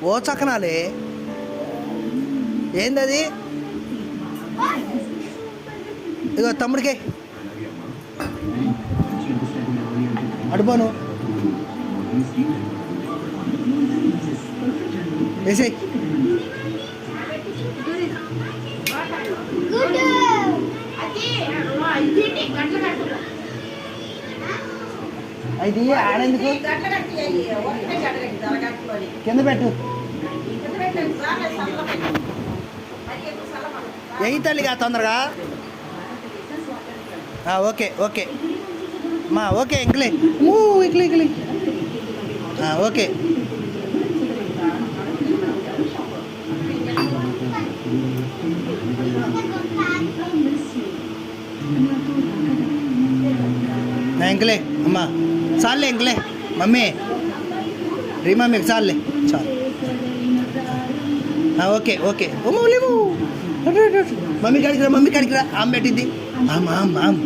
ఓ చకనాలే ఏందది? ఇగో తమ్ముడికి అడుపోను వేసేయి. అది ఆడేందుకు కింద పెట్టు. ఎయి తల్లిగా తొందరగా. ఓకే ఓకే మా ఓకే ఇంకలే ఇక్లే ఇక్లే ఓకే. ఇంకలే అమ్మా చాలే ఇంకలే మమ్మీ రీ మమ్మీకి చాలే చాలు. ఓకే ఓకే లేవు మమ్మీ కాడికి రా, మమ్మీ కాడికి రా. ఆమె పెట్టింది. ఆమ్ ఆమ్ ఆమ్